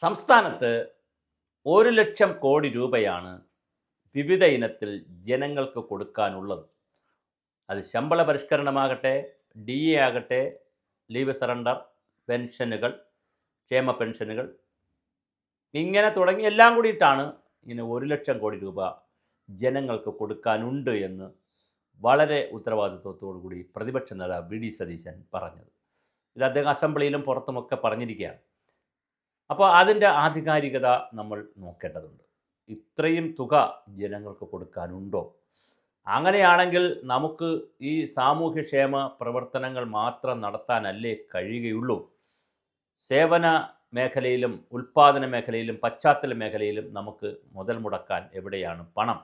സംസ്ഥാനത്ത് 1,00,000 കോടി രൂപയാണ് വിവിധ ഇനത്തിൽ ജനങ്ങൾക്ക് കൊടുക്കാനുള്ളത്. അത് ശമ്പള പരിഷ്കരണമാകട്ടെ, DA ആകട്ടെ, ലീവ് സറണ്ടർ, പെൻഷനുകൾ, ക്ഷേമ പെൻഷനുകൾ, ഇങ്ങനെ തുടങ്ങി എല്ലാം കൂടിയിട്ടാണ് ഇങ്ങനെ 1,00,000 കോടി രൂപ ജനങ്ങൾക്ക് കൊടുക്കാനുണ്ട് എന്ന് വളരെ ഉത്തരവാദിത്വത്തോടു കൂടി പ്രതിപക്ഷ നേതാവ് VD സതീശൻ പറഞ്ഞത്. ഇത് അദ്ദേഹം അസംബ്ലിയിലും പുറത്തുമൊക്കെ പറഞ്ഞിരിക്കുകയാണ്. അപ്പോൾ അതിൻ്റെ ആധികാരികത നമ്മൾ നോക്കേണ്ടതുണ്ട്. ഇത്രയും തുക ജനങ്ങൾക്ക് കൊടുക്കാനുണ്ടോ? അങ്ങനെയാണെങ്കിൽ നമുക്ക് ഈ സാമൂഹ്യക്ഷേമ പ്രവർത്തനങ്ങൾ മാത്രം നടത്താനല്ലേ കഴിയുകയുള്ളൂ? സേവന മേഖലയിലും ഉൽപ്പാദന മേഖലയിലും പശ്ചാത്തല മേഖലയിലും നമുക്ക് മുതൽ മുടക്കാൻ എവിടെയാണ് പണം?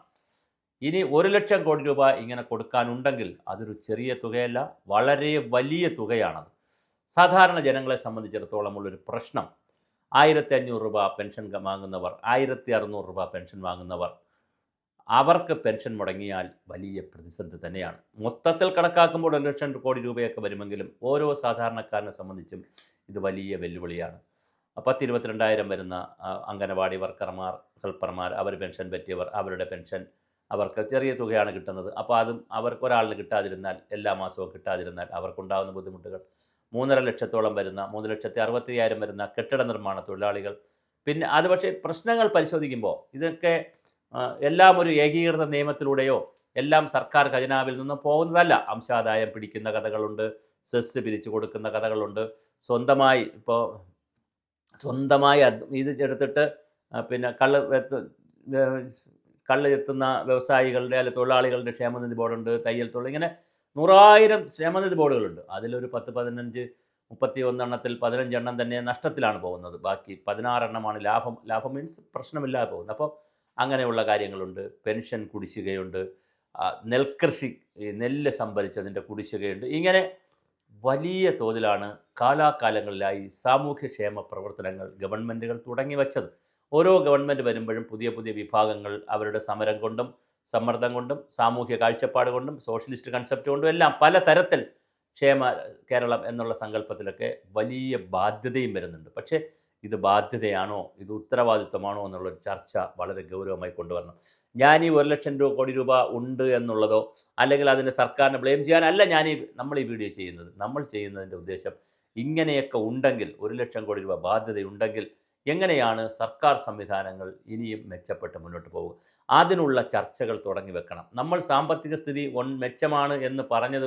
ഇനി 1,00,000 കോടി രൂപ ഇങ്ങനെ കൊടുക്കാനുണ്ടെങ്കിൽ അതൊരു ചെറിയ തുകയല്ല, വളരെ വലിയ തുകയാണത്. സാധാരണ ജനങ്ങളെ സംബന്ധിച്ചിടത്തോളം ഉള്ളൊരു പ്രശ്നം, 1,500 രൂപ പെൻഷൻ വാങ്ങുന്നവർ, 1,600 രൂപ പെൻഷൻ വാങ്ങുന്നവർ, അവർക്ക് പെൻഷൻ മുടങ്ങിയാൽ വലിയ പ്രതിസന്ധി തന്നെയാണ്. മൊത്തത്തിൽ കണക്കാക്കുമ്പോൾ 1,00,000 കോടി രൂപയൊക്കെ വരുമെങ്കിലും ഓരോ സാധാരണക്കാരനെ സംബന്ധിച്ചും ഇത് വലിയ വെല്ലുവിളിയാണ്. 10-22,000 വരുന്ന അംഗനവാടി വർക്കർമാർ, ഹെൽപ്പർമാർ, അവർ പെൻഷൻ പറ്റിയവർ, അവരുടെ പെൻഷൻ അവർക്ക് ചെറിയ തുകയാണ് കിട്ടുന്നത്. അപ്പോൾ അതും ഒരാളിന് കിട്ടാതിരുന്നാൽ, എല്ലാ മാസവും കിട്ടാതിരുന്നാൽ അവർക്കുണ്ടാകുന്ന ബുദ്ധിമുട്ടുകൾ. 3,50,000 വരുന്ന 3,60,000 വരുന്ന കെട്ടിട നിർമ്മാണ തൊഴിലാളികൾ. പിന്നെ അത് പക്ഷേ പ്രശ്നങ്ങൾ പരിശോധിക്കുമ്പോൾ ഇതൊക്കെ എല്ലാം ഒരു ഏകീകൃത നിയമത്തിലൂടെയോ എല്ലാം സർക്കാർ ഖജനാവിൽ നിന്ന് പോകുന്നതല്ല. അംശാദായം പിടിക്കുന്ന കഥകളുണ്ട്, സെസ് പിരിച്ചു കൊടുക്കുന്ന കഥകളുണ്ട്, സ്വന്തമായി ഇത് എടുത്തിട്ട് പിന്നെ കള്ള് എത്തുന്ന വ്യവസായികളുടെ അല്ലെങ്കിൽ തൊഴിലാളികളുടെ ക്ഷേമനിധി ബോർഡുണ്ട്, തയ്യൽ തൊഴിൽ, ഇങ്ങനെ 100,000 ക്ഷേമനിധി ബോർഡുകളുണ്ട്. അതിലൊരു 31 എണ്ണത്തിൽ 15 എണ്ണം തന്നെ നഷ്ടത്തിലാണ് പോകുന്നത്. ബാക്കി 16 എണ്ണമാണ് ലാഭം മീൻസ് പ്രശ്നമില്ലാതെ പോകുന്നത്. അപ്പോൾ അങ്ങനെയുള്ള കാര്യങ്ങളുണ്ട്. പെൻഷൻ കുടിശ്ശികയുണ്ട്, നെൽകൃഷി, നെല്ല് സംഭരിച്ചതിൻ്റെ കുടിശ്ശികയുണ്ട്. ഇങ്ങനെ വലിയ തോതിലാണ് കാലാകാലങ്ങളിലായി സാമൂഹ്യക്ഷേമ പ്രവർത്തനങ്ങൾ ഗവൺമെൻറ്റുകൾ തുടങ്ങി വച്ചത്. ഓരോ ഗവൺമെൻറ് വരുമ്പോഴും പുതിയ പുതിയ വിഭാഗങ്ങൾ അവരുടെ സമരം കൊണ്ടും സമ്മർദ്ദം കൊണ്ടും സാമൂഹ്യ കാഴ്ചപ്പാട് കൊണ്ടും സോഷ്യലിസ്റ്റ് കൺസെപ്റ്റ് കൊണ്ടും എല്ലാം പലതരത്തിൽ ക്ഷേമ കേരളം എന്നുള്ള സങ്കല്പത്തിലൊക്കെ വലിയ ബാധ്യതയും വരുന്നുണ്ട്. പക്ഷേ ഇത് ബാധ്യതയാണോ, ഇത് ഉത്തരവാദിത്വമാണോ എന്നുള്ളൊരു ചർച്ച വളരെ ഗൗരവമായി കൊണ്ടുവരണം. ഞാൻ ഈ 1,00,000 കോടി രൂപ ഉണ്ട് എന്നുള്ളതോ അല്ലെങ്കിൽ അതിന് സർക്കാരിനെ ബ്ലെയിം ചെയ്യാനല്ല നമ്മൾ ഈ വീഡിയോ ചെയ്യുന്നത്. നമ്മൾ ചെയ്യുന്നതിൻ്റെ ഉദ്ദേശം, ഇങ്ങനെയൊക്കെ ഉണ്ടെങ്കിൽ 1,00,000 കോടി രൂപ ബാധ്യതയുണ്ടെങ്കിൽ എങ്ങനെയാണ് സർക്കാർ സംവിധാനങ്ങൾ ഇനിയും മെച്ചപ്പെട്ട് മുന്നോട്ട് പോകുക? അതിനുള്ള ചർച്ചകൾ തുടങ്ങി വെക്കണം. നമ്മൾ സാമ്പത്തിക സ്ഥിതി മെച്ചമാണ് എന്ന് പറഞ്ഞത്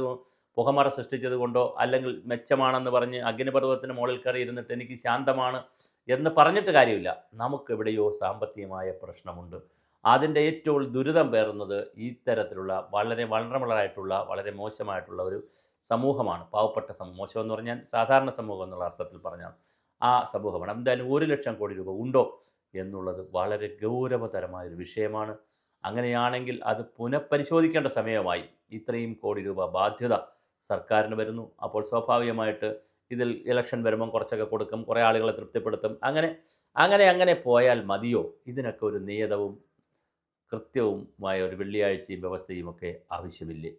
പുകമറ സൃഷ്ടിച്ചത് കൊണ്ടോ അല്ലെങ്കിൽ മെച്ചമാണെന്ന് പറഞ്ഞ് അഗ്നിപർവ്വതത്തിന് മുകളിൽ കയറി ഇരുന്നിട്ട് എനിക്ക് ശാന്തമാണ് എന്ന് പറഞ്ഞിട്ട് കാര്യമില്ല. നമുക്കെവിടെയോ സാമ്പത്തികമായ പ്രശ്നമുണ്ട്. അതിൻ്റെ ഏറ്റവും ദുരിതം പേറുന്നത് ഇത്തരത്തിലുള്ള വളരെ വളറബിളായിട്ടുള്ള വളരെ മോശമായിട്ടുള്ള ഒരു സമൂഹമാണ്. പാവപ്പെട്ട മോശം എന്ന് പറഞ്ഞാൽ സാധാരണ സമൂഹം എന്നുള്ള അർത്ഥത്തിൽ പറഞ്ഞാൽ ആ സമൂഹമാണ്. എന്തായാലും 1,00,000 കോടി രൂപ ഉണ്ടോ എന്നുള്ളത് വളരെ ഗൗരവതരമായൊരു വിഷയമാണ്. അങ്ങനെയാണെങ്കിൽ അത് പുനഃപരിശോധിക്കേണ്ട സമയമായി. ഇത്രയും കോടി രൂപ ബാധ്യത സർക്കാരിന് വരുന്നു. അപ്പോൾ സ്വാഭാവികമായിട്ട് ഇതിൽ ഇലക്ഷൻ വരുമ്പം കുറച്ചൊക്കെ കൊടുക്കും, കുറേ ആളുകളെ തൃപ്തിപ്പെടുത്തും. അങ്ങനെ പോയാൽ മതിയോ? ഇതിനൊക്കെ ഒരു നിയതവും കൃത്യവുമായ ഒരു വെള്ളിയാഴ്ചയും വ്യവസ്ഥയും ഒക്കെ ആവശ്യമില്ലേ?